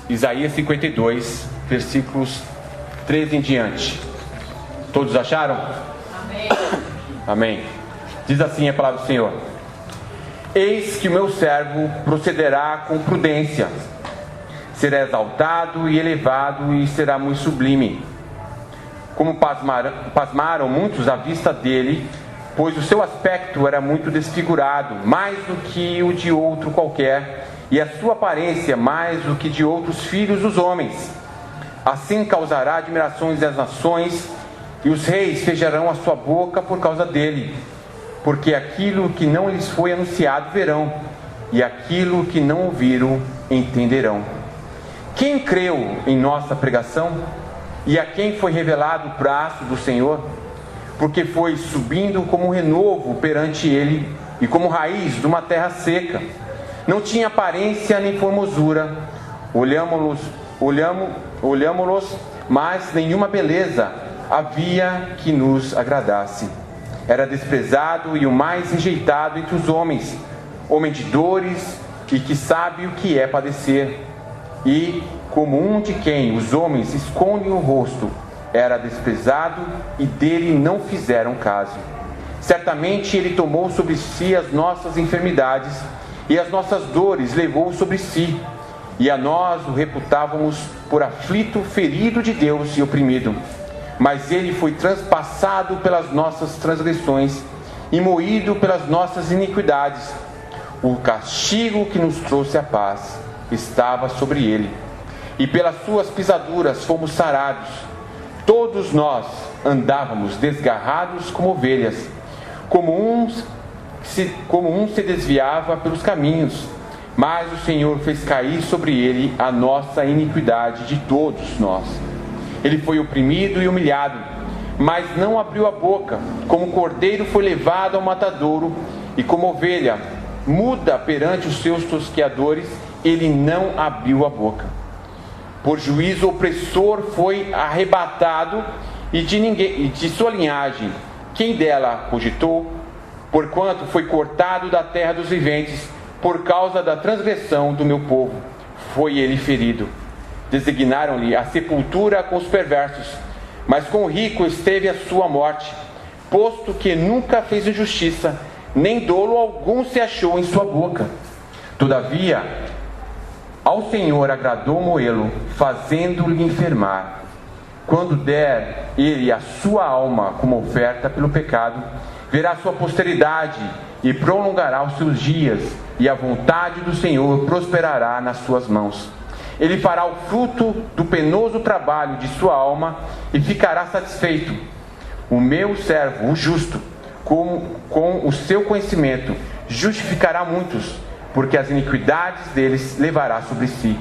Isaías 52, versículos 13 em diante. Todos acharam? Amém. Amém. Diz assim a palavra do Senhor: Eis que o meu servo procederá com prudência, será exaltado e elevado e será muito sublime. Como pasmaram muitos à vista dele, pois o seu aspecto era muito desfigurado, mais do que o de outro qualquer, e a sua aparência mais do que de outros filhos dos homens. Assim causará admirações das nações, e os reis fecharão a sua boca por causa dele, porque aquilo que não lhes foi anunciado verão, e aquilo que não ouviram entenderão. Quem creu em nossa pregação? E a quem foi revelado o braço do Senhor? Porque foi subindo como um renovo perante ele, e como raiz de uma terra seca. Não tinha aparência nem formosura. Olhámo-los, mas nenhuma beleza havia que nos agradasse. Era desprezado e o mais rejeitado entre os homens, homem de dores e que sabe o que é padecer. E, como um de quem os homens escondem o rosto, era desprezado e dele não fizeram caso. Certamente ele tomou sobre si as nossas enfermidades e as nossas dores levou sobre si. E a nós o reputávamos por aflito, ferido de Deus e oprimido. Mas ele foi transpassado pelas nossas transgressões e moído pelas nossas iniquidades. O castigo que nos trouxe a paz estava sobre ele, e pelas suas pisaduras fomos sarados. Todos nós andávamos desgarrados como ovelhas, como um se desviava pelos caminhos, mas o Senhor fez cair sobre ele a nossa iniquidade de todos nós. Ele foi oprimido e humilhado, mas não abriu a boca. Como cordeiro foi levado ao matadouro, e como ovelha muda perante os seus tosqueadores, ele não abriu a boca. Por juízo opressor foi arrebatado, e de sua linhagem quem dela cogitou? Porquanto foi cortado da terra dos viventes, por causa da transgressão do meu povo foi ele ferido. Designaram-lhe a sepultura com os perversos, mas com o rico esteve a sua morte, posto que nunca fez injustiça, nem dolo algum se achou em sua boca. Todavia, ao Senhor agradou moê-lo, fazendo-lhe enfermar. Quando der ele a sua alma como oferta pelo pecado, verá sua posteridade e prolongará os seus dias, e a vontade do Senhor prosperará nas suas mãos. Ele fará o fruto do penoso trabalho de sua alma e ficará satisfeito. O meu servo, o justo, com o seu conhecimento, justificará muitos, porque as iniquidades deles levará sobre si.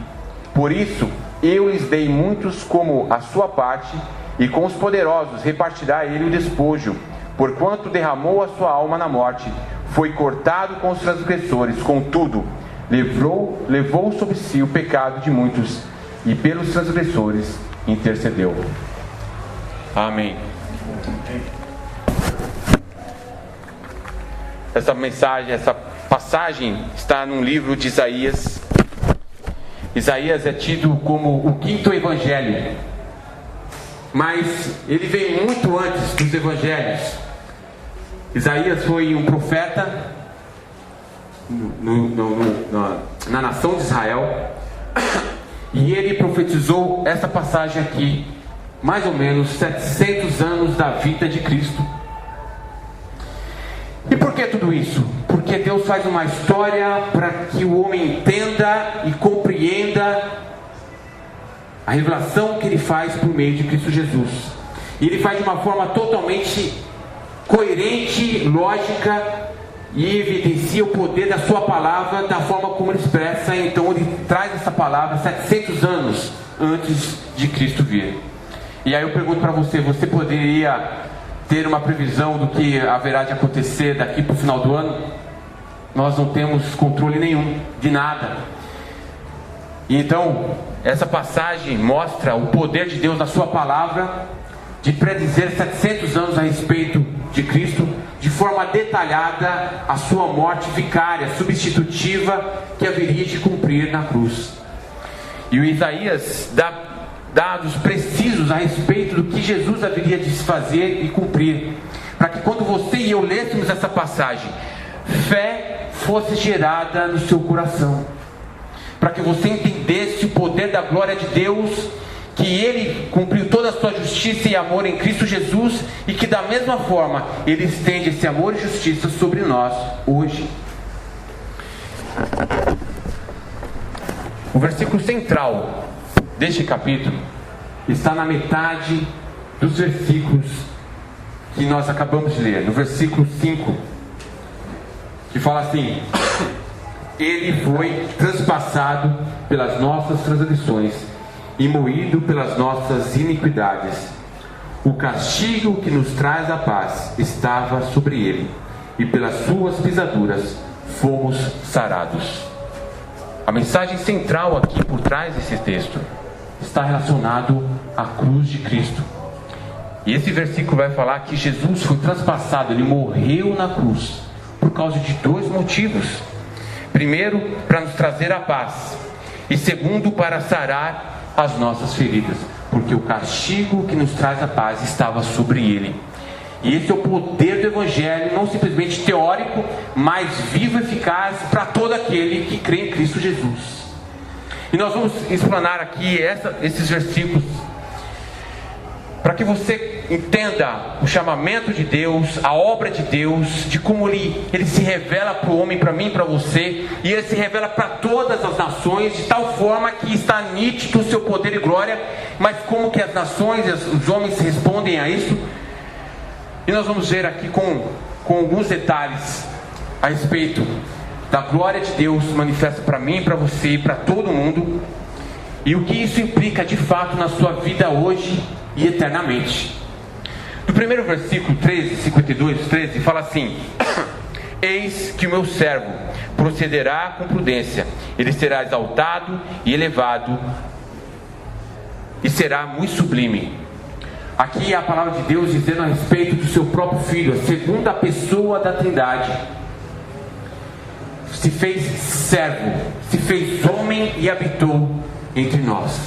Por isso, eu lhes dei muitos como a sua parte, e com os poderosos repartirá ele o despojo. Porquanto derramou a sua alma na morte, foi cortado com os transgressores, contudo, levou sobre si o pecado de muitos, e pelos transgressores intercedeu. Amém. Essa passagem está num livro de Isaías. Isaías é tido como o quinto evangelho, mas ele veio muito antes dos evangelhos. Isaías foi um profeta na nação de Israel, e ele profetizou essa passagem aqui, mais ou menos 700 anos da vida de Cristo. E por que tudo isso? Porque Deus faz uma história para que o homem entenda e compreenda a revelação que ele faz por meio de Cristo Jesus. E ele faz de uma forma totalmente coerente, lógica, e evidencia o poder da sua palavra, da forma como ele expressa. Então ele traz essa palavra 700 anos antes de Cristo vir. E aí eu pergunto para você: você poderia ter uma previsão do que haverá de acontecer daqui para o final do ano? Nós não temos controle nenhum de nada. E então essa passagem mostra o poder de Deus na sua palavra, de predizer 700 anos a respeito de Cristo, de forma detalhada, a sua morte vicária, substitutiva, que haveria de cumprir na cruz. E o Isaías dá dados precisos a respeito do que Jesus haveria de se fazer e cumprir, para que quando você e eu lêssemos essa passagem, fé fosse gerada no seu coração, para que você entendesse o poder da glória de Deus, que Ele cumpriu toda a sua justiça e amor em Cristo Jesus, e que da mesma forma Ele estende esse amor e justiça sobre nós hoje. O versículo central deste capítulo está na metade dos versículos que nós acabamos de ler, no versículo 5, que fala assim: Ele foi transpassado pelas nossas transgressões e moído pelas nossas iniquidades. O castigo que nos traz a paz estava sobre ele, e pelas suas pisaduras fomos sarados. A mensagem central aqui por trás desse texto está relacionado à cruz de Cristo. E esse versículo vai falar que Jesus foi transpassado, Ele morreu na cruz por causa de dois motivos. Primeiro, para nos trazer a paz, e segundo, para sarar as nossas feridas, porque o castigo que nos traz a paz estava sobre Ele. E esse é o poder do Evangelho, não simplesmente teórico, mas vivo e eficaz para todo aquele que crê em Cristo Jesus. E nós vamos explanar aqui esses versículos, para que você entenda o chamamento de Deus, a obra de Deus, de como Ele se revela para o homem, para mim, para você, e Ele se revela para todas as nações, de tal forma que está nítido o seu poder e glória, mas como que as nações, os homens respondem a isso. E nós vamos ver aqui com alguns detalhes a respeito da glória de Deus manifesta para mim, para você e para todo mundo, e o que isso implica de fato na sua vida hoje e eternamente. No primeiro versículo 52:13 fala assim: Eis que o meu servo procederá com prudência, ele será exaltado e elevado, e será muito sublime. Aqui é a palavra de Deus dizendo a respeito do seu próprio Filho, a segunda pessoa da Trindade. Se fez servo, se fez homem e habitou entre nós.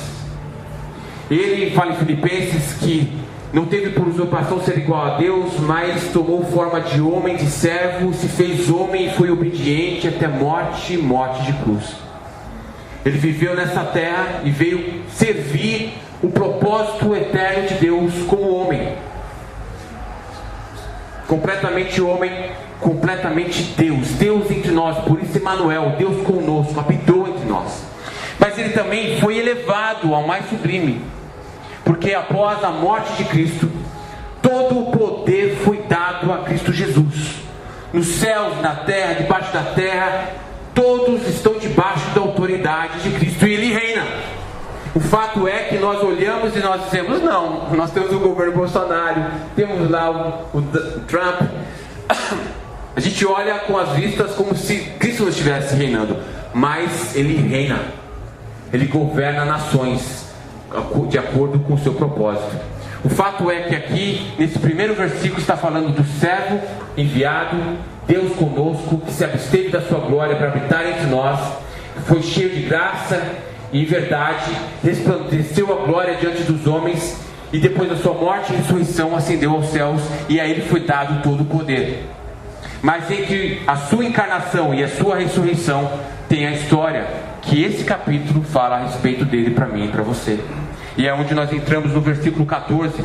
Ele fala em Filipenses que não teve por usurpação ser igual a Deus, mas tomou forma de homem, de servo, se fez homem e foi obediente até morte de cruz. Ele viveu nessa terra e veio servir o propósito eterno de Deus como homem, completamente homem, completamente Deus entre nós. Por isso Emmanuel, Deus conosco, habitou entre nós. Mas ele também foi elevado ao mais sublime, porque após a morte de Cristo, todo o poder foi dado a Cristo Jesus. Nos céus, na terra, debaixo da terra, todos estão debaixo da autoridade de Cristo, e Ele reina. O fato é que nós olhamos e nós dizemos: não, nós temos o governo Bolsonaro, temos lá o Trump. A gente olha com as vistas como se Cristo não estivesse reinando, mas Ele reina, Ele governa nações de acordo com o seu propósito. O fato é que aqui, nesse primeiro versículo, está falando do servo enviado, Deus conosco, que se absteve da sua glória para habitar entre nós, foi cheio de graça e verdade, resplandeceu a glória diante dos homens, e depois da sua morte e ressurreição ascendeu aos céus, e a Ele foi dado todo o poder. Mas entre a sua encarnação e a sua ressurreição tem a história que esse capítulo fala a respeito dele para mim e para você. E é onde nós entramos no versículo 14,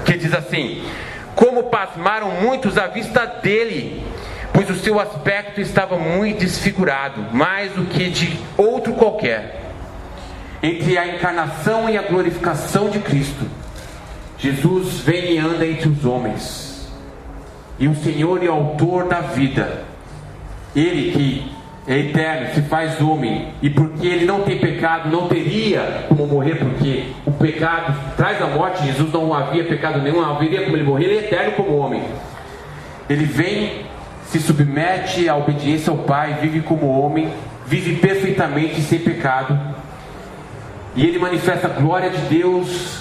que diz assim: Como pasmaram muitos à vista dele, pois o seu aspecto estava muito desfigurado, mais do que de outro qualquer. Entre a encarnação e a glorificação de Cristo, Jesus vem e anda entre os homens, e o Senhor e autor da vida, Ele que é eterno, se faz homem, e porque Ele não tem pecado, não teria como morrer, porque o pecado traz a morte. Jesus não havia pecado nenhum, não haveria como Ele morrer. Ele é eterno como homem. Ele vem, se submete à obediência ao Pai, vive como homem, vive perfeitamente sem pecado, e Ele manifesta a glória de Deus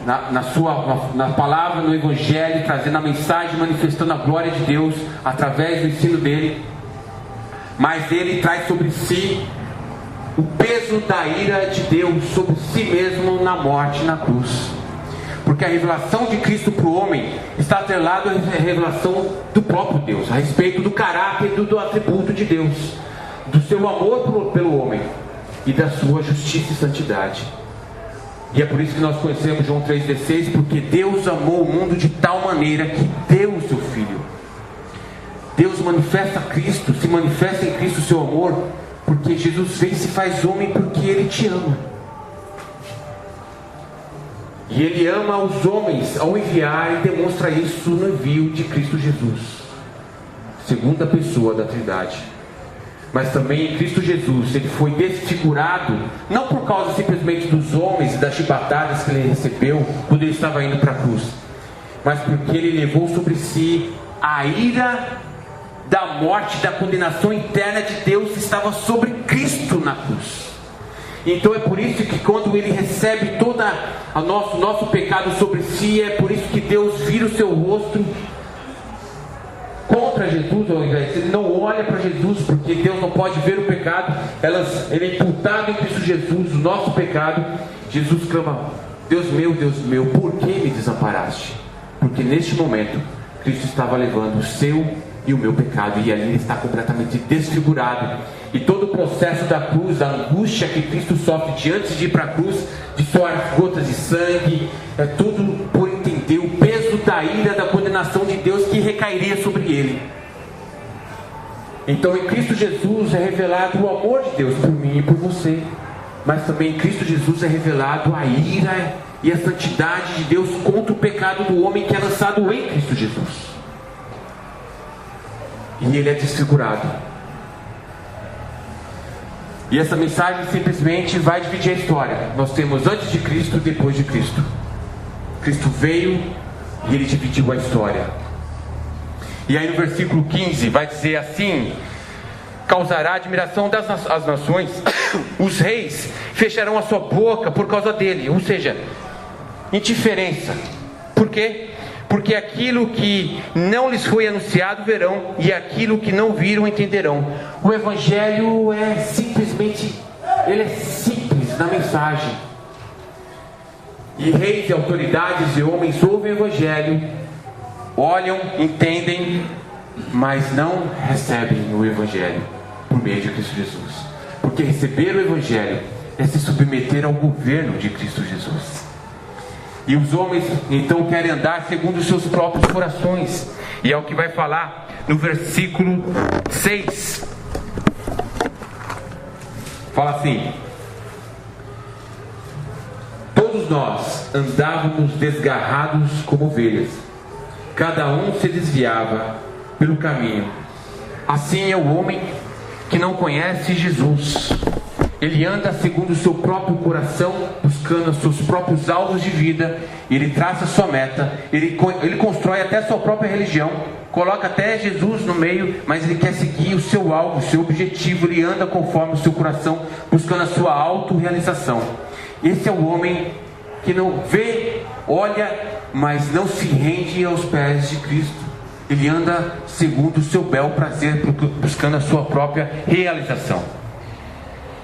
na palavra, no Evangelho, trazendo a mensagem, manifestando a glória de Deus através do ensino dele. Mas Ele traz sobre si o peso da ira de Deus sobre si mesmo na morte, na cruz. Porque a revelação de Cristo para o homem está atrelada à revelação do próprio Deus, a respeito do caráter e do atributo de Deus, do seu amor pelo homem e da sua justiça e santidade. E é por isso que nós conhecemos João 3,16, porque Deus amou o mundo de tal maneira que deu o seu Filho. Deus manifesta Cristo, se manifesta em Cristo o seu amor, porque Jesus veio e se faz homem porque Ele te ama. E Ele ama os homens ao enviar e demonstra isso no envio de Cristo Jesus, segunda pessoa da Trindade. Mas também em Cristo Jesus Ele foi desfigurado, não por causa simplesmente dos homens e das chibatadas que Ele recebeu quando Ele estava indo para a cruz, mas porque Ele levou sobre si a ira da morte, da condenação interna de Deus que estava sobre Cristo na cruz. Então é por isso que quando Ele recebe todo o nosso pecado sobre si, é por isso que Deus vira o seu rosto contra Jesus ao invés. Ele não olha para Jesus, porque Deus não pode ver o pecado. Ele é imputado em Cristo Jesus, o nosso pecado. Jesus clama: Deus meu, por que me desamparaste? Porque neste momento Cristo estava levando o seu e o meu pecado, e ali Ele está completamente desfigurado. E todo o processo da cruz, a angústia que Cristo sofre de antes de ir para a cruz, de suar gotas de sangue, é tudo por entender o peso da ira, da condenação de Deus que recairia sobre Ele. Então em Cristo Jesus é revelado o amor de Deus por mim e por você, mas também em Cristo Jesus é revelado a ira e a santidade de Deus contra o pecado do homem que é lançado em Cristo Jesus. E Ele é desfigurado. E essa mensagem simplesmente vai dividir a história. Nós temos antes de Cristo e depois de Cristo. Cristo veio e Ele dividiu a história. E aí no versículo 15 vai dizer assim: causará admiração das as nações, os reis fecharão a sua boca por causa dele. Ou seja, indiferença. Por quê? Porque aquilo que não lhes foi anunciado verão, e aquilo que não viram entenderão. O Evangelho é simplesmente, ele é simples na mensagem. E reis e autoridades e homens ouvem o Evangelho, olham, entendem, mas não recebem o Evangelho por meio de Cristo Jesus. Porque receber o Evangelho é se submeter ao governo de Cristo Jesus. E os homens então querem andar segundo os seus próprios corações. E é o que vai falar no versículo 6. Fala assim: todos nós andávamos desgarrados como ovelhas, cada um se desviava pelo caminho. Assim é o homem que não conhece Jesus. Ele anda segundo o seu próprio coração, buscando os seus próprios alvos de vida. Ele traça a sua meta, ele constrói até a sua própria religião, coloca até Jesus no meio, mas ele quer seguir o seu alvo, o seu objetivo. Ele anda conforme o seu coração, buscando a sua autorrealização. Esse é o homem que não vê, olha, mas não se rende aos pés de Cristo. Ele anda segundo o seu bel prazer, buscando a sua própria realização.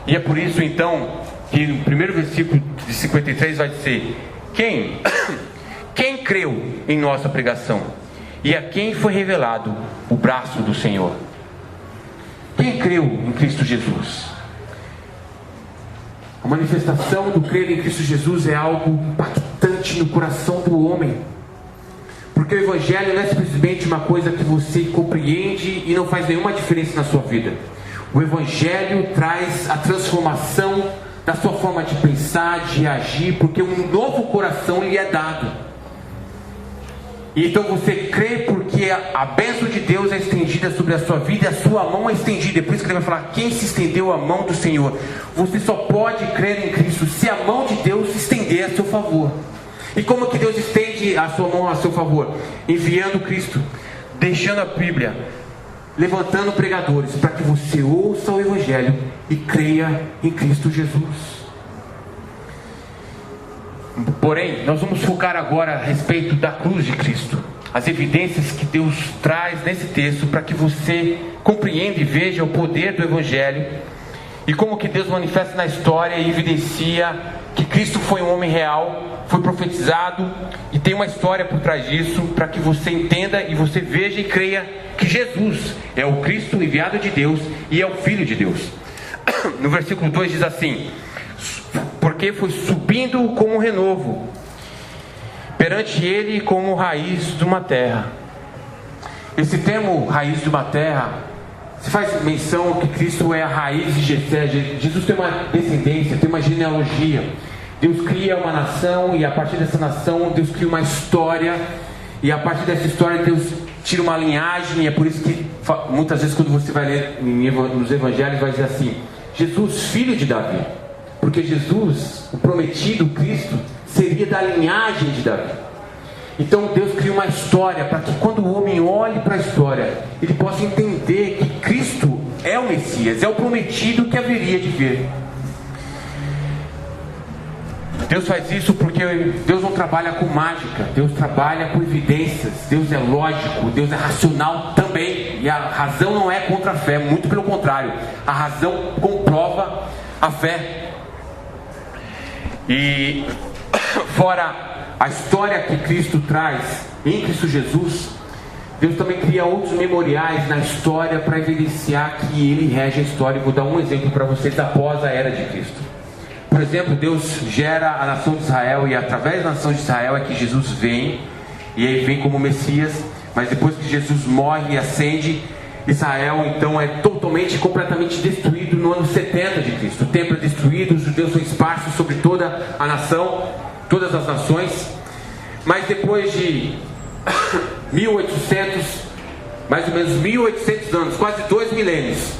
E é por isso então que no primeiro versículo de 53 vai dizer: quem creu em nossa pregação, e a quem foi revelado o braço do Senhor? Quem creu em Cristo Jesus? A manifestação do crer em Cristo Jesus é algo impactante no coração do homem, porque o Evangelho não é simplesmente uma coisa que você compreende e não faz nenhuma diferença na sua vida. O Evangelho traz a transformação da sua forma de pensar, de agir, porque um novo coração lhe é dado. Então você crê porque a bênção de Deus é estendida sobre a sua vida, e a sua mão é estendida. É por isso que ele vai falar: quem se estendeu a mão do Senhor? Você só pode crer em Cristo se a mão de Deus se estender a seu favor. E como que Deus estende a sua mão a seu favor? Enviando Cristo, deixando a Bíblia, levantando pregadores para que você ouça o Evangelho e creia em Cristo Jesus. Porém, nós vamos focar agora a respeito da cruz de Cristo, as evidências que Deus traz nesse texto para que você compreenda e veja o poder do Evangelho e como que Deus manifesta na história e evidencia que Cristo foi um homem real, foi profetizado, e tem uma história por trás disso, para que você entenda e você veja e creia que Jesus é o Cristo enviado de Deus e é o Filho de Deus. No versículo 2 diz assim: porque foi subindo como um renovo perante ele como raiz de uma terra. Esse termo raiz de uma terra se faz menção que Cristo é a raiz de Jessé. Jesus tem uma descendência, tem uma genealogia. Deus cria uma nação, e a partir dessa nação Deus cria uma história, e a partir dessa história Deus tira uma linhagem. E é por isso que muitas vezes quando você vai ler nos evangelhos vai dizer assim: Jesus, filho de Davi, porque Jesus, o prometido, Cristo, seria da linhagem de Davi. Então Deus cria uma história para que quando o homem olhe para a história, ele possa entender que Cristo é o Messias, é o prometido que haveria de vir. Deus faz isso porque Deus não trabalha com mágica, Deus trabalha com evidências. Deus é lógico, Deus é racional também, e a razão não é contra a fé, muito pelo contrário, a razão comprova a fé. E fora a história que Cristo traz em Cristo Jesus, Deus também cria outros memoriais na história para evidenciar que Ele rege a história. E vou dar um exemplo para vocês após a era de Cristo. Por exemplo, Deus gera a nação de Israel, e através da nação de Israel é que Jesus vem, e ele vem como Messias. Mas depois que Jesus morre e ascende, Israel então é totalmente e completamente destruído no ano 70 de Cristo. O templo é destruído, os judeus são esparsos sobre toda a nação, todas as nações. Mas depois de 1800, mais ou menos 1800 anos, quase 2 milênios,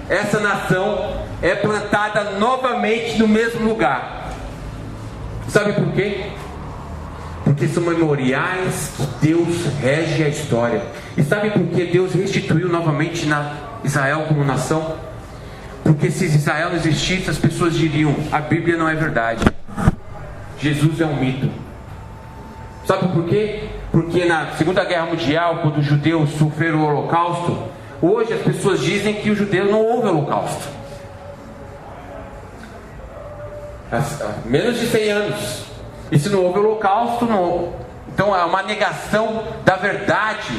essa nação é plantada novamente no mesmo lugar. Sabe por quê? Porque são memoriais que Deus rege a história. E sabe por que Deus restituiu novamente Israel como nação? Porque se Israel não existisse, as pessoas diriam: a Bíblia não é verdade, Jesus é um mito. Sabe por quê? Porque na Segunda Guerra Mundial, quando os judeus sofreram o Holocausto, hoje as pessoas dizem que os judeus não houve Holocausto. Há menos de 100 anos. E se não houve Holocausto, não. Então é uma negação da verdade,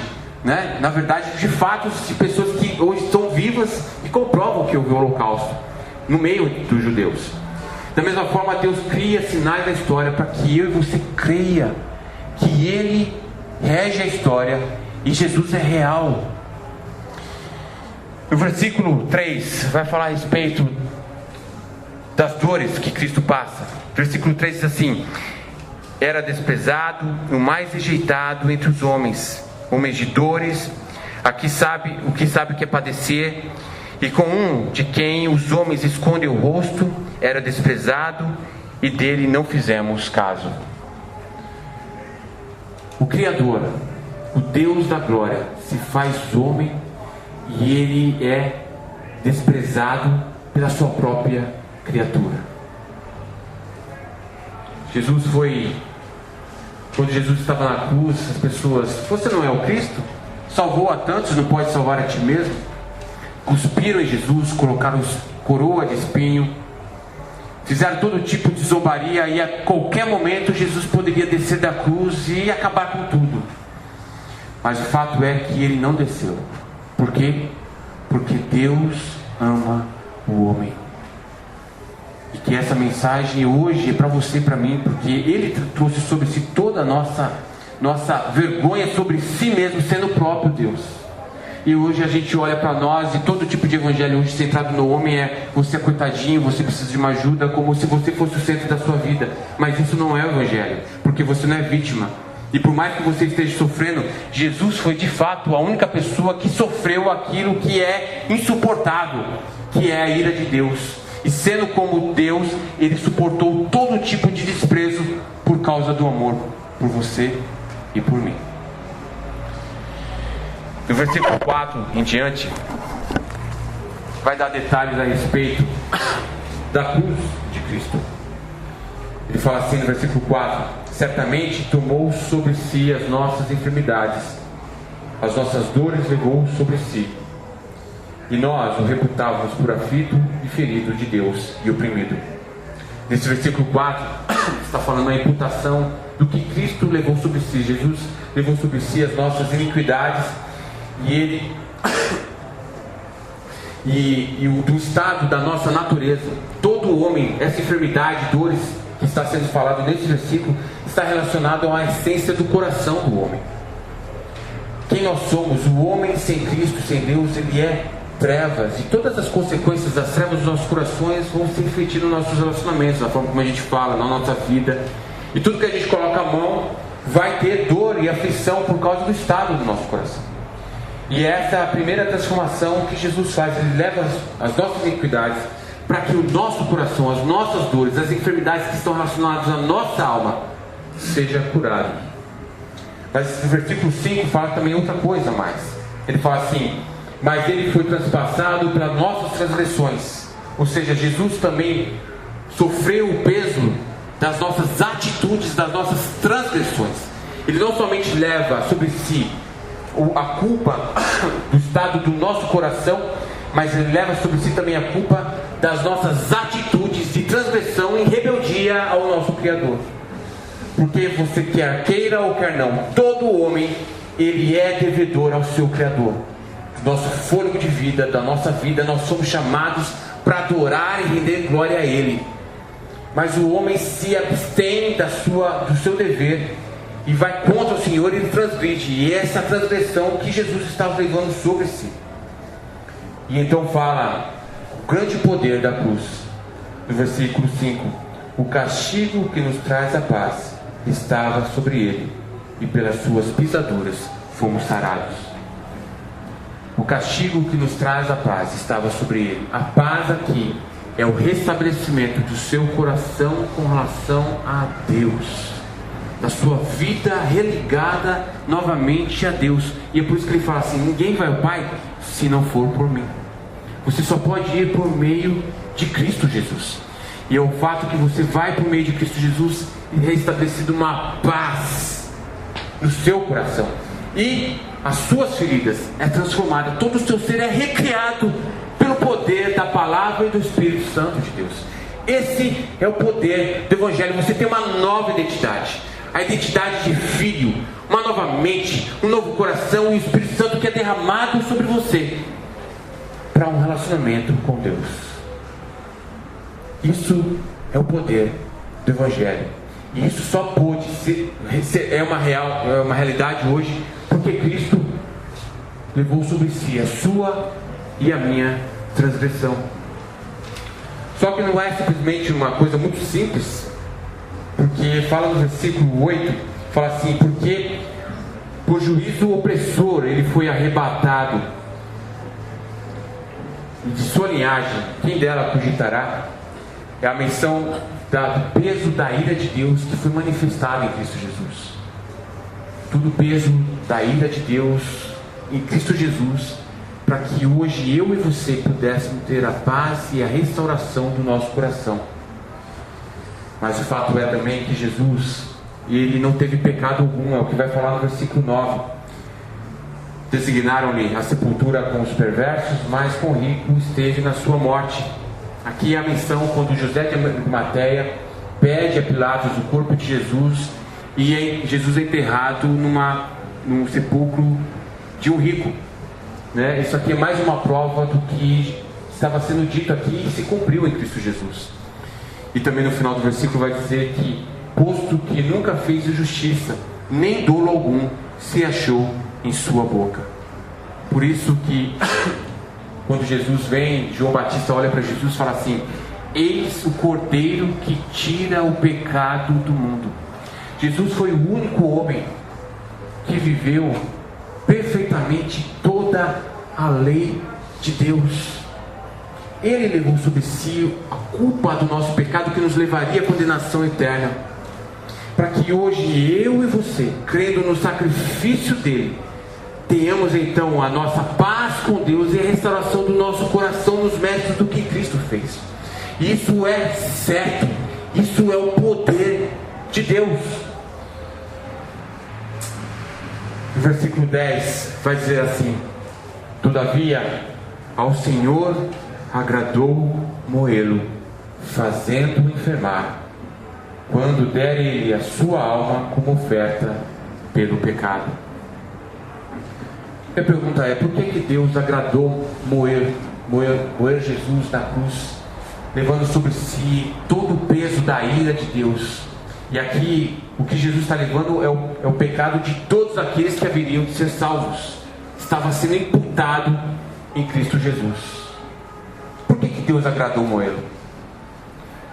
né? Na verdade, de fatos de pessoas que hoje estão vivas e comprovam que houve Holocausto no meio dos judeus. Da mesma forma, Deus cria sinais da história para que eu e você creia que Ele rege a história e Jesus é real. No versículo 3 vai falar a respeito das dores que Cristo passa. Versículo 3 diz assim: era desprezado, o mais rejeitado entre os homens, homens de dores, o que sabe que é padecer, e com um de quem os homens escondem o rosto, era desprezado, e dele não fizemos caso. O Criador, o Deus da glória, se faz homem, e ele é desprezado pela sua própria criatura. Quando Jesus estava na cruz, as pessoas: você não é o Cristo? Salvou a tantos, não pode salvar a ti mesmo? Cuspiram em Jesus, colocaram coroa de espinho, fizeram todo tipo de zombaria, e a qualquer momento Jesus poderia descer da cruz e acabar com tudo. Mas o fato é que ele não desceu. Por quê? Porque Deus ama o homem. E que essa mensagem hoje é para você e para mim, porque Ele trouxe sobre si toda a nossa vergonha sobre si mesmo, sendo o próprio Deus. E hoje a gente olha para nós, e todo tipo de evangelho hoje centrado no homem é: você é coitadinho, você precisa de uma ajuda, como se você fosse o centro da sua vida. Mas isso não é o evangelho, porque você não é vítima. E por mais que você esteja sofrendo, Jesus foi de fato a única pessoa que sofreu aquilo que é insuportável, que é a ira de Deus. E sendo como Deus, Ele suportou todo tipo de desprezo por causa do amor por você e por mim. No versículo 4 em diante, vai dar detalhes a respeito da cruz de Cristo. Ele fala assim no versículo 4: certamente tomou sobre si as nossas enfermidades, as nossas dores levou sobre si. e nós o reputávamos por aflito e ferido de Deus e oprimido. Nesse versículo 4, está falando a imputação do que Cristo levou sobre si. Jesus levou sobre si as nossas iniquidades e do estado da nossa natureza. Todo homem, essa enfermidade, dores que está sendo falado nesse versículo, está relacionado à essência do coração do homem. Quem nós somos? O homem sem Cristo, sem Deus, ele é trevas, e todas as consequências das trevas dos nossos corações vão se refletir nos nossos relacionamentos, na forma como a gente fala, na nossa vida, e tudo que a gente coloca a mão vai ter dor e aflição por causa do estado do nosso coração. E essa é a primeira transformação que Jesus faz. Ele leva as nossas iniquidades para que o nosso coração, as nossas dores, as enfermidades que estão relacionadas à nossa alma seja curado. Mas o versículo 5 fala também outra coisa a mais. Ele fala assim: mas ele foi transpassado pelas nossas transgressões. Ou seja, Jesus também sofreu o peso das nossas atitudes, das nossas transgressões. Ele não somente leva sobre si a culpa do estado do nosso coração, mas ele leva sobre si também a culpa das nossas atitudes de transgressão e rebeldia ao nosso Criador. Porque você quer queira ou quer não, todo homem, ele é devedor ao seu Criador. Nosso fôlego de vida, da nossa vida, nós somos chamados para adorar e render glória a Ele. Mas o homem se abstém do seu dever e vai contra o Senhor e ele transgride. E é essa transgressão que Jesus estava levando sobre si. E então fala o grande poder da cruz, no versículo 5: o castigo que nos traz a paz estava sobre Ele, e pelas suas pisaduras fomos sarados. O castigo que nos traz a paz estava sobre Ele. A paz aqui é o restabelecimento do seu coração com relação a Deus, da sua vida religada novamente a Deus. E é por isso que ele fala assim: ninguém vai ao Pai se não for por mim. Você só pode ir por meio de Cristo Jesus. E é o fato que você vai por meio de Cristo Jesus e é estabelecida uma paz no seu coração. E as suas feridas é transformada, todo o seu ser é recriado pelo poder da palavra e do Espírito Santo de Deus. Esse é o poder do Evangelho. Você tem uma nova identidade, a identidade de filho, uma nova mente, um novo coração e o Espírito Santo que é derramado sobre você para um relacionamento com Deus. Isso é o poder do Evangelho. E isso só pode ser uma realidade hoje porque Cristo levou sobre si a sua e a minha transgressão. Só que não é simplesmente uma coisa muito simples, porque fala no versículo 8, fala assim: porque por juízo opressor ele foi arrebatado, e de sua linhagem quem dela cogitará? É a menção do peso da ira de Deus que foi manifestado em Cristo Jesus. Tudo o peso da ira de Deus em Cristo Jesus, para que hoje eu e você pudéssemos ter a paz e a restauração do nosso coração. Mas o fato é também que Jesus, ele não teve pecado algum, é o que vai falar no versículo 9. Designaram-lhe a sepultura com os perversos, mas com o rico esteve na sua morte. Aqui é a menção quando José de Arimateia pede a Pilatos o corpo de Jesus, e Jesus é enterrado num sepulcro de um rico, né? Isso aqui é mais uma prova do que estava sendo dito aqui e se cumpriu em Cristo Jesus. E também no final do versículo vai dizer que, posto que nunca fez injustiça, nem dolo algum se achou em sua boca. Por isso que quando Jesus vem, João Batista olha para Jesus e fala assim: eis o Cordeiro que tira o pecado do mundo. Jesus foi o único homem que viveu perfeitamente toda a lei de Deus. Ele levou sobre si a culpa do nosso pecado que nos levaria à condenação eterna, para que hoje eu e você, crendo no sacrifício dele, tenhamos então a nossa paz com Deus e a restauração do nosso coração nos méritos do que Cristo fez. Isso é certo, isso é o poder de Deus. O versículo 10 vai dizer assim: todavia Ao Senhor agradou moê-lo, fazendo-o enfermar, quando der ele a sua alma como oferta pelo pecado. A pergunta é: por que Deus agradou moer Jesus na cruz, levando sobre si todo o peso da ira de Deus? E aqui o que Jesus está levando é o pecado de todos aqueles que haveriam de ser salvos. Estava sendo imputado em Cristo Jesus. Por que Deus agradou moê-lo?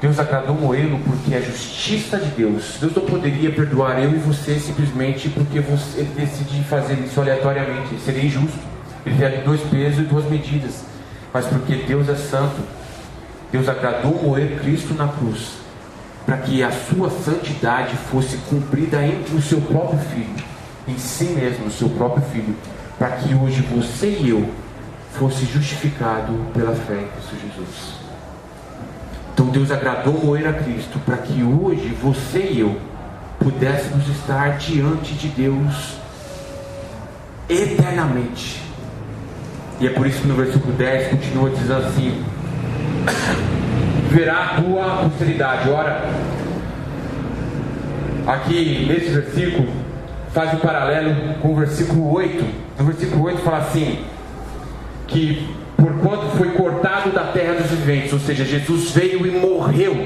Deus agradou moê-lo porque é a justiça de Deus. Deus não poderia perdoar eu e você simplesmente porque ele decide fazer isso aleatoriamente. Seria injusto. Ele teria 2 pesos e 2 medidas. Mas porque Deus é santo, Deus agradou moer Cristo na cruz, para que a sua santidade fosse cumprida no seu próprio Filho, em si mesmo, no seu próprio Filho, para que hoje você e eu fosse justificado pela fé em Cristo Jesus. Então Deus agradou moer a Cristo, para que hoje você e eu pudéssemos estar diante de Deus eternamente. E é por isso que no versículo 10 continua dizendo assim: verá a tua posteridade. Ora, aqui nesse versículo faz um paralelo com o versículo 8. No versículo 8 fala assim: que porquanto foi cortado da terra dos viventes, ou seja, Jesus veio e morreu.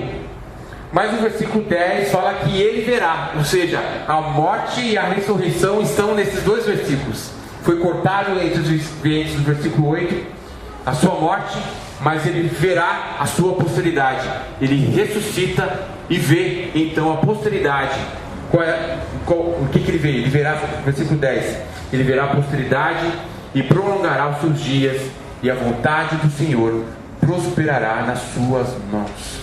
Mas o versículo 10 fala que ele verá, ou seja, a morte e a ressurreição estão nesses 2 versículos. Foi cortado entre os viventes, no versículo 8, a sua morte, mas ele verá a sua posteridade. Ele ressuscita e vê então a posteridade. O que ele vê? Ele verá, versículo 10, ele verá a posteridade e prolongará os seus dias, e a vontade do Senhor prosperará nas suas mãos.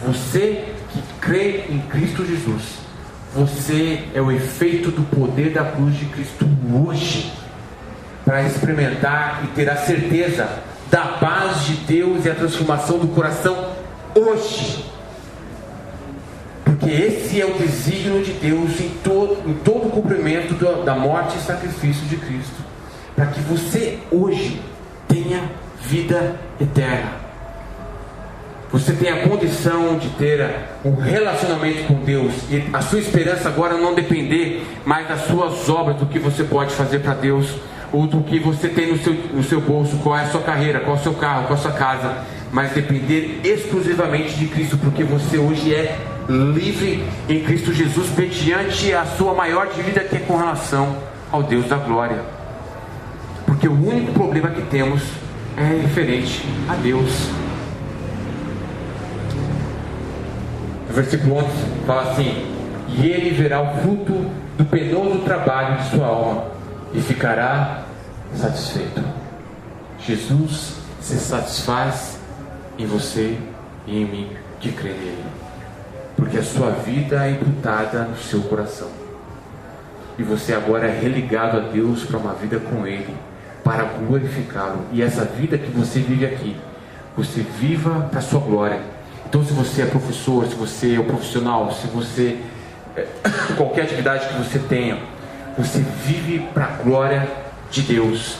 Você que crê em Cristo Jesus, você é o efeito do poder da cruz de Cristo hoje, para experimentar e ter a certeza da paz de Deus e a transformação do coração hoje. Porque esse é o desígnio de Deus em todo o cumprimento da morte e sacrifício de Cristo, para que você hoje tenha vida eterna. Você tem a condição de ter um relacionamento com Deus, e a sua esperança agora não depender mais das suas obras, do que você pode fazer para Deus, ou do que você tem no seu bolso, qual é a sua carreira, qual é o seu carro, qual é a sua casa, mas depender exclusivamente de Cristo, porque você hoje é livre em Cristo Jesus, mediante a sua maior dívida, que é com relação ao Deus da glória. Porque o único problema que temos é referente a Deus. Versículo 11 fala assim: e ele verá o fruto do penoso trabalho de sua alma e ficará satisfeito. Jesus se satisfaz em você e em mim que crê nele, porque a sua vida é imputada no seu coração, e você agora é religado a Deus para uma vida com ele, para glorificá-lo. E essa vida que você vive aqui, você viva para a sua glória. Então, se você é professor, se você é um profissional, se você qualquer atividade que você tenha, você vive para a glória de Deus.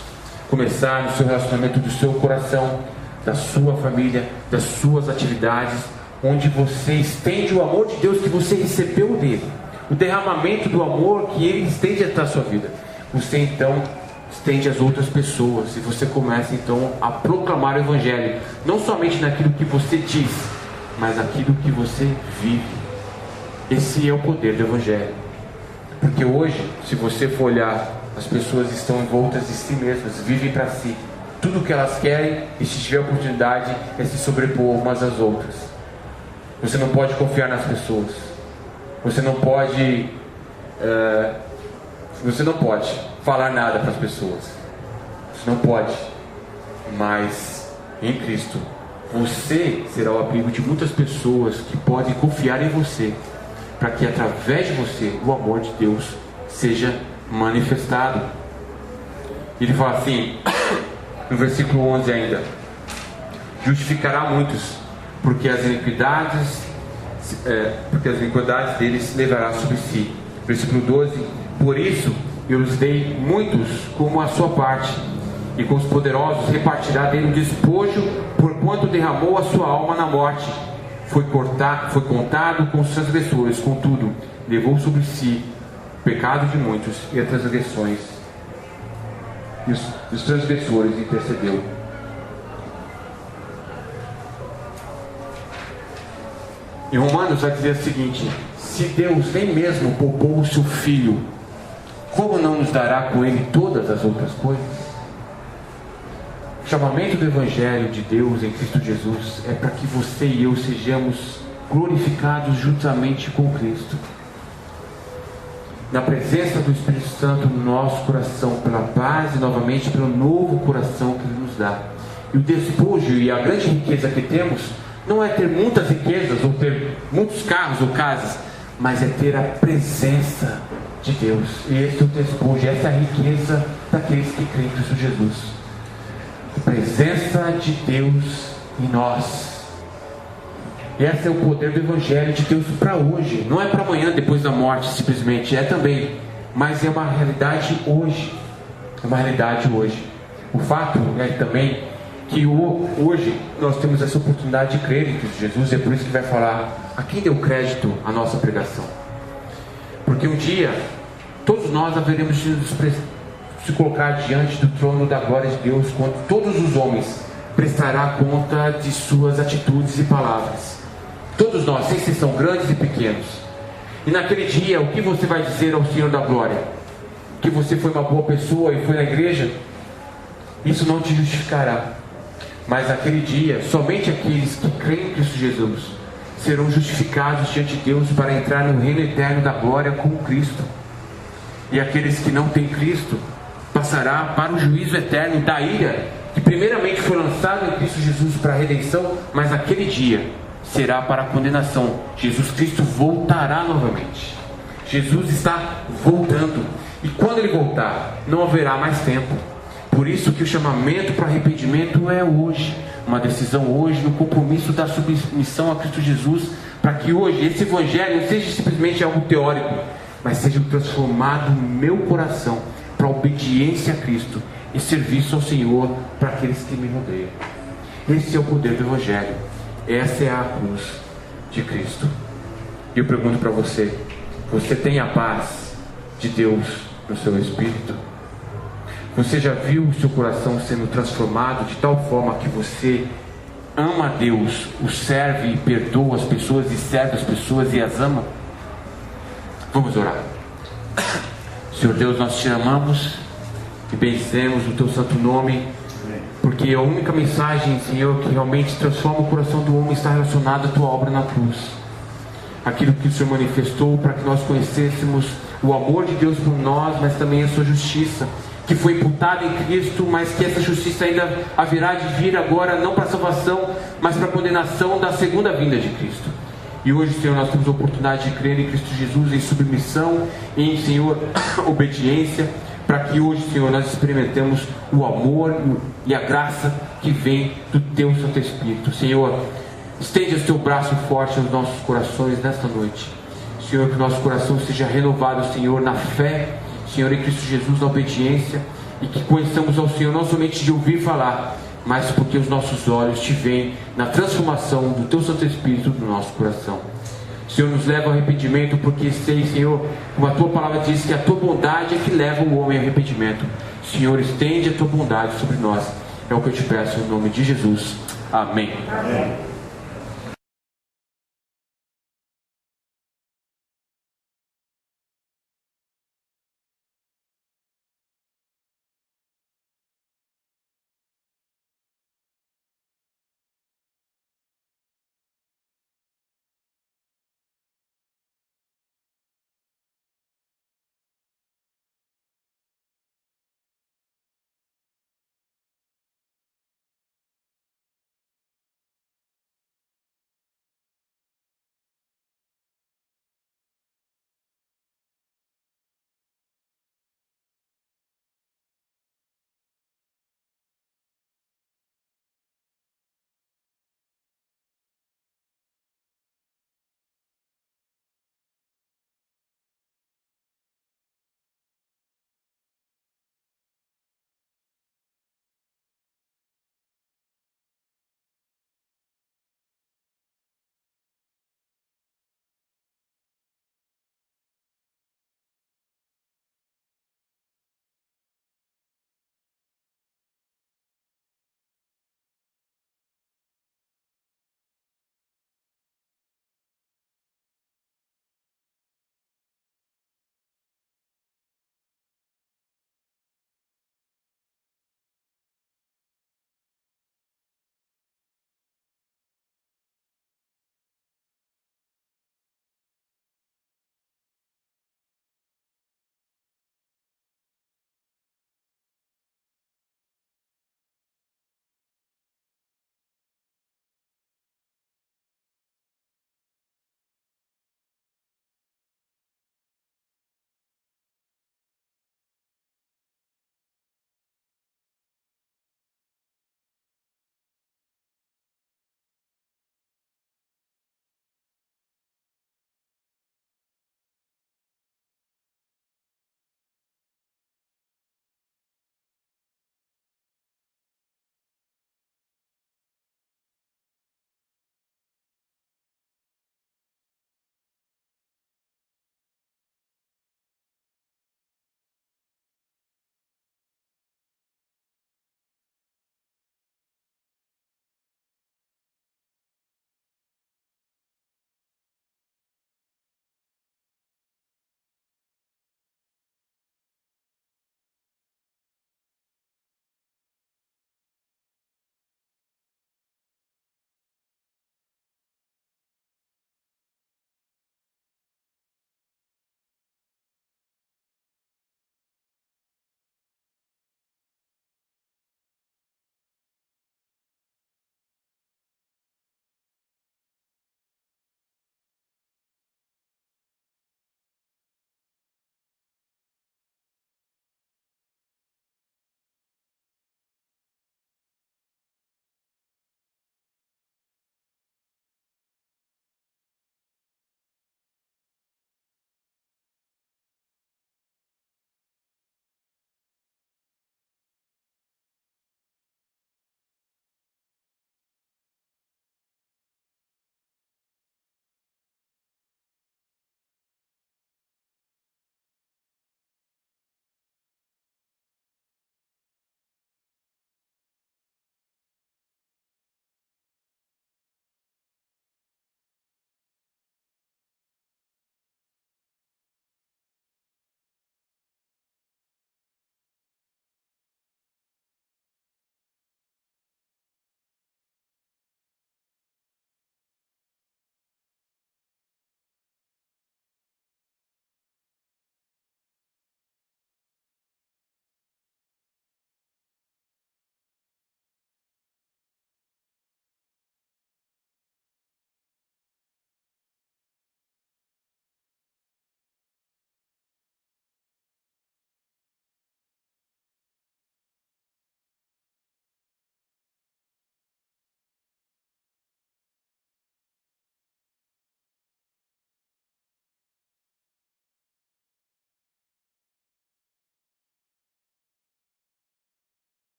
Começar no seu relacionamento do seu coração, da sua família, das suas atividades, onde você estende o amor de Deus que você recebeu dele, o derramamento do amor que ele estende até a sua vida. Você então estende às outras pessoas, e você começa então a proclamar o Evangelho, não somente naquilo que você diz, mas aquilo que você vive. Esse é o poder do Evangelho. Porque hoje, se você for olhar, as pessoas estão envoltas de si mesmas, vivem para si. Tudo o que elas querem, e se tiver oportunidade, é se sobrepor umas às outras. Você não pode confiar nas pessoas. Você não pode falar nada para as pessoas. Você não pode. Mas em Cristo, você será o abrigo de muitas pessoas que podem confiar em você, para que através de você o amor de Deus seja manifestado. Ele fala assim no versículo 11 ainda: justificará muitos, porque as iniquidades deles levará sobre si. Versículo 12: por isso eu lhes dei muitos como a sua parte, e com os poderosos repartirá dele o despojo, porquanto derramou a sua alma na morte. Foi contado com os transgressores, contudo, levou sobre si o pecado de muitos e as transgressões, e os transgressores intercedeu. Em Romanos vai dizer o seguinte: se Deus nem mesmo poupou o seu Filho, como não nos dará com ele todas as outras coisas? O chamamento do Evangelho de Deus em Cristo Jesus é para que você e eu sejamos glorificados juntamente com Cristo, na presença do Espírito Santo no nosso coração, pela base, novamente, pelo novo coração que Ele nos dá. E o despojo e a grande riqueza que temos não é ter muitas riquezas ou ter muitos carros ou casas, mas é ter a presença de Deus. E esse é o despojo, essa é a riqueza daqueles que creem em Cristo Jesus. A presença de Deus em nós. Esse é o poder do Evangelho de Deus para hoje. Não é para amanhã, depois da morte, simplesmente. É também. Mas é uma realidade hoje. É uma realidade hoje. O fato é também que hoje nós temos essa oportunidade de crer em Cristo Jesus. É por isso que vai falar a quem deu crédito à nossa pregação. Porque um dia todos nós haveremos de se colocar diante do trono da glória de Deus, quando todos os homens prestará conta de suas atitudes e palavras. Todos nós, sem exceção, grandes e pequenos. E naquele dia, o que você vai dizer ao Senhor da glória? Que você foi uma boa pessoa e foi na igreja? Isso não te justificará. Mas naquele dia, somente aqueles que creem em Cristo Jesus serão justificados diante de Deus para entrar no reino eterno da glória com Cristo. E aqueles que não têm Cristo passará para o juízo eterno da ira, que primeiramente foi lançado em Cristo Jesus para a redenção, mas naquele dia será para a condenação. Jesus Cristo voltará novamente. Jesus está voltando, e quando Ele voltar, não haverá mais tempo. Por isso que o chamamento para arrependimento é hoje, uma decisão hoje, no compromisso da submissão a Cristo Jesus, para que hoje esse Evangelho não seja simplesmente algo teórico, mas seja transformado no meu coração para obediência a Cristo e serviço ao Senhor para aqueles que me rodeiam. Esse é o poder do Evangelho. Essa é a cruz de Cristo. E eu pergunto para você: você tem a paz de Deus no seu espírito? Você já viu o seu coração sendo transformado de tal forma que você ama a Deus, o serve e perdoa as pessoas e serve as pessoas e as ama? Vamos orar. Senhor Deus, nós te amamos e bendizemos o teu santo nome, porque a única mensagem, Senhor, que realmente transforma o coração do homem está relacionada à tua obra na cruz. Aquilo que o Senhor manifestou para que nós conhecêssemos o amor de Deus por nós, mas também a sua justiça, que foi imputada em Cristo, mas que essa justiça ainda haverá de vir agora, não para a salvação, mas para a condenação da segunda vinda de Cristo. E hoje, Senhor, nós temos a oportunidade de crer em Cristo Jesus em submissão, em, Senhor, obediência, para que hoje, Senhor, nós experimentemos o amor e a graça que vem do Teu Santo Espírito. Senhor, estende o Teu braço forte aos nossos corações nesta noite. Senhor, que o nosso coração seja renovado, Senhor, na fé, Senhor, em Cristo Jesus, na obediência, e que conheçamos ao Senhor não somente de ouvir falar, mas porque os nossos olhos te veem na transformação do Teu Santo Espírito no nosso coração. Senhor, nos leva ao arrependimento, porque sei, Senhor, como a Tua palavra diz, que a Tua bondade é que leva o homem ao arrependimento. Senhor, estende a Tua bondade sobre nós. É o que eu te peço em nome de Jesus. Amém. Amém.